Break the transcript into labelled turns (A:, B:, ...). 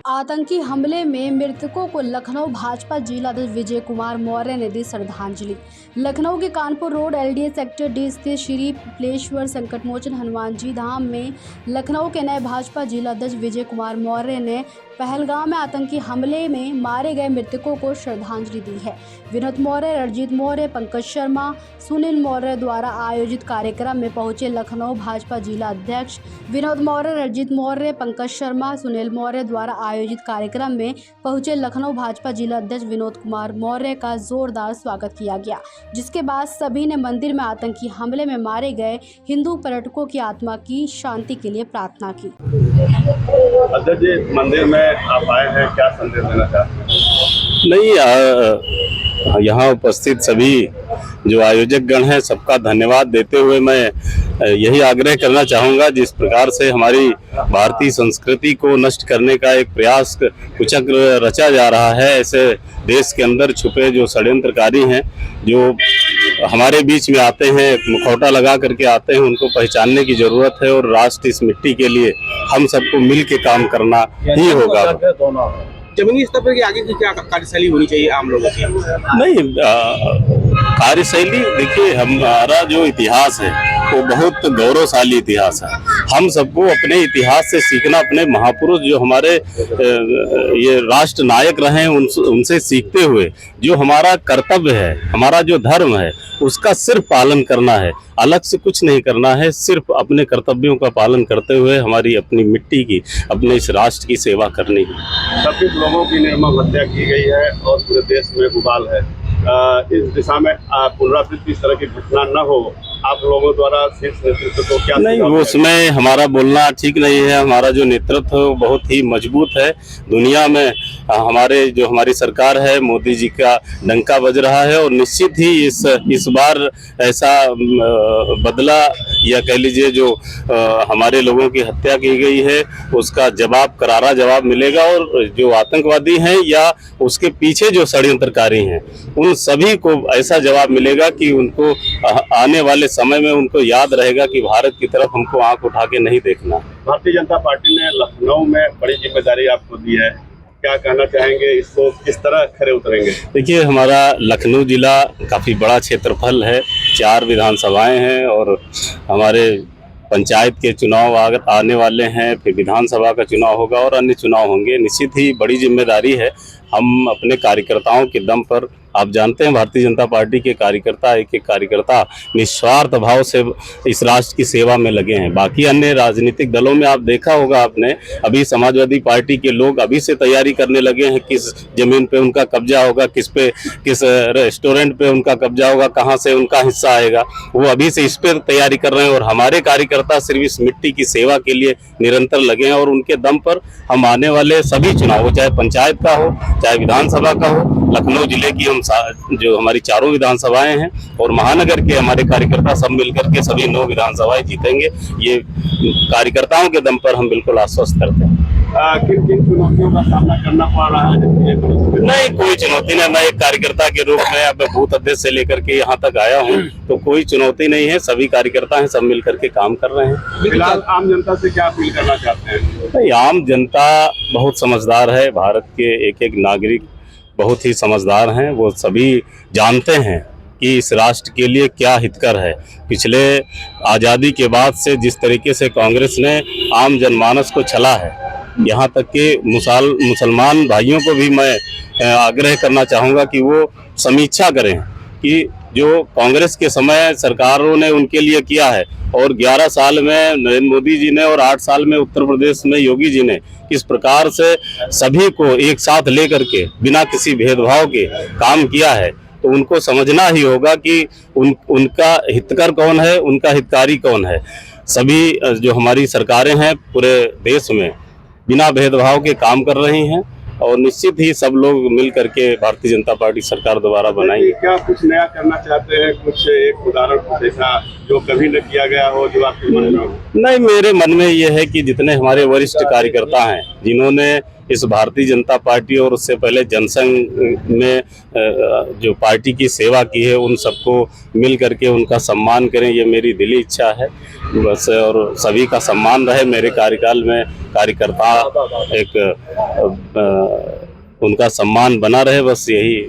A: आतंकी हमले में मृतकों को लखनऊ भाजपा जिलाध्यक्ष विजय कुमार मौर्य ने दी श्रद्धांजलि। लखनऊ के Kanpur road LDA sector D स्थित श्री पिपलेश्वर संकटमोचन हनुमान जी धाम में लखनऊ के नए भाजपा जिलाध्यक्ष विजय कुमार मौर्य ने पहलगाम में आतंकी हमले में मारे गए मृतकों को श्रद्धांजलि दी है। विनोद मौर्य, रणजीत मौर्य, पंकज शर्मा, सुनील मौर्य द्वारा आयोजित कार्यक्रम में पहुंचे लखनऊ भाजपा जिला अध्यक्ष विनोद मौर्य, रणजीत मौर्य, पंकज शर्मा, सुनील मौर्य द्वारा आयोजित कार्यक्रम में पहुंचे लखनऊ भाजपा जिला अध्यक्ष विनोद कुमार मौर्य का जोरदार स्वागत किया गया, जिसके बाद सभी ने मंदिर में आतंकी हमले में मारे गए हिंदू पर्यटकों की आत्मा की शांति के लिए प्रार्थना की।
B: अध्यक्ष जी, मंदिर में आप आए हैं, क्या संदेश देना चाहते हैं?
C: नहीं, यहाँ उपस्थित सभी जो आयोजक गण हैं सबका धन्यवाद देते हुए मैं यही आग्रह करना चाहूँगा, जिस प्रकार से हमारी भारतीय संस्कृति को नष्ट करने का एक प्रयास कुचक्र रचा जा रहा है, ऐसे देश के अंदर छुपे जो षड्यंत्रकारी हैं, जो हमारे बीच में आते हैं, मुखौटा लगा करके आते हैं, उनको पहचानने की जरूरत है। और राष्ट्र इस मिट्टी के लिए हम सबको मिल के काम करना ही होगा।
D: जमीनी स्तर पर आगे की क्या कार्यशैली होनी चाहिए आम लोगों की?
C: नहीं, कार्यशैली देखिए, हमारा जो इतिहास है वो बहुत गौरवशाली इतिहास है। हम सबको अपने इतिहास से सीखना, अपने महापुरुष जो हमारे ये राष्ट्र नायक रहे हैं उनसे सीखते हुए जो हमारा कर्तव्य है, हमारा जो धर्म है, उसका सिर्फ पालन करना है, अलग से कुछ नहीं करना है। सिर्फ अपने कर्तव्यों का पालन करते हुए हमारी अपनी मिट्टी की, अपने इस राष्ट्र की सेवा करनी है।
B: 26 लोगों की निर्मम हत्या की गई है और पूरे देश में उबाल है। इस दिशा में पुनरावृत्ति इस तरह की घटना न हो, आप लोगों द्वारा शीर्ष नेतृत्व को क्या? नहीं,
C: वो उसमें हमारा बोलना ठीक नहीं है। हमारा जो नेतृत्व है बहुत ही मजबूत है। दुनिया में हमारी सरकार है, मोदी जी का डंका बज रहा है और निश्चित ही इस बार ऐसा बदला या कह लीजिए जो हमारे लोगों की हत्या की गई है उसका जवाब, करारा जवाब मिलेगा। और जो आतंकवादी हैं या उसके पीछे जो षड्यंत्रकारी हैं, उन सभी को ऐसा जवाब मिलेगा कि उनको आने वाले समय में उनको याद रहेगा कि भारत की तरफ हमको आंख उठा के नहीं देखना।
B: भारतीय जनता पार्टी ने लखनऊ में बड़ी जिम्मेदारी आपको दी है, क्या कहना चाहेंगे? इसको किस तरह खरे उतरेंगे?
C: देखिए, हमारा लखनऊ जिला काफ़ी बड़ा क्षेत्रफल है, 4 विधानसभाएं हैं और हमारे पंचायत के चुनाव आने वाले हैं, फिर विधानसभा का चुनाव होगा और अन्य चुनाव होंगे। निश्चित ही बड़ी जिम्मेदारी है। हम अपने कार्यकर्ताओं के दम पर, आप जानते हैं भारतीय जनता पार्टी के कार्यकर्ता, एक एक कार्यकर्ता निस्वार्थ भाव से इस राष्ट्र की सेवा में लगे हैं। बाकी अन्य राजनीतिक दलों में आप देखा होगा आपने, अभी समाजवादी पार्टी के लोग अभी से तैयारी करने लगे हैं, किस जमीन पे उनका कब्जा होगा, किस रेस्टोरेंट पे उनका कब्जा होगा, कहाँ से उनका हिस्सा आएगा, वो अभी से इस पर तैयारी कर रहे हैं। और हमारे कार्यकर्ता सिर्फ इस मिट्टी की सेवा के लिए निरंतर लगे हैं और उनके दम पर हम आने वाले सभी चुनाव, चाहे पंचायत का हो, चाहे विधानसभा का हो, लखनऊ जिले की जो हमारी 4 विधानसभाएं हैं और महानगर के हमारे कार्यकर्ता सब मिलकर के सभी 9 विधानसभाएं जीतेंगे। ये कार्यकर्ताओं के दम पर हम बिल्कुल आश्वस्त करते हैं।
B: किन चुनौतियों का सामना करना पड़ रहा है?
C: नहीं, कोई चुनौती नहीं। मैं एक कार्यकर्ता के रूप में अब बूथ अध्यक्ष से लेकर के यहाँ तक आया हूँ, तो कोई चुनौती नहीं है। सभी कार्यकर्ता हैं, सब मिलकर के काम कर रहे हैं।
B: फिलहाल आम जनता से क्या अपील करना चाहते हैं?
C: नहीं, आम जनता बहुत समझदार है। भारत के एक एक नागरिक बहुत ही समझदार हैं। वो सभी जानते हैं कि इस राष्ट्र के लिए क्या हितकर है। पिछले आज़ादी के बाद से जिस तरीके से कांग्रेस ने आम जनमानस को छला है, यहाँ तक कि मुसलमान भाइयों को भी मैं आग्रह करना चाहूँगा कि वो समीक्षा करें कि जो कांग्रेस के समय सरकारों ने उनके लिए किया है और 11 साल में नरेंद्र मोदी जी ने और 8 साल में उत्तर प्रदेश में योगी जी ने किस प्रकार से सभी को एक साथ लेकर के बिना किसी भेदभाव के काम किया है, तो उनको समझना ही होगा कि उनका हितकर कौन है, उनका हितकारी कौन है। सभी जो हमारी सरकारें हैं पूरे देश में बिना भेदभाव के काम कर रही हैं और निश्चित ही सब लोग मिल करके भारतीय जनता पार्टी सरकार दोबारा बनाएंगे।
B: क्या कुछ नया करना चाहते हैं? कुछ एक उदाहरण कुछ ऐसा जो कभी न किया गया हो, जो आपके मन में हो?
C: नहीं, मेरे मन में ये है कि जितने हमारे वरिष्ठ कार्यकर्ता हैं जिन्होंने इस भारतीय जनता पार्टी और उससे पहले जनसंघ में जो पार्टी की सेवा की है, उन सबको मिल करके उनका सम्मान करें, ये मेरी दिली इच्छा है बस। और सभी का सम्मान रहे मेरे कार्यकाल में, कार्यकर्ता एक उनका सम्मान बना रहे, बस यही।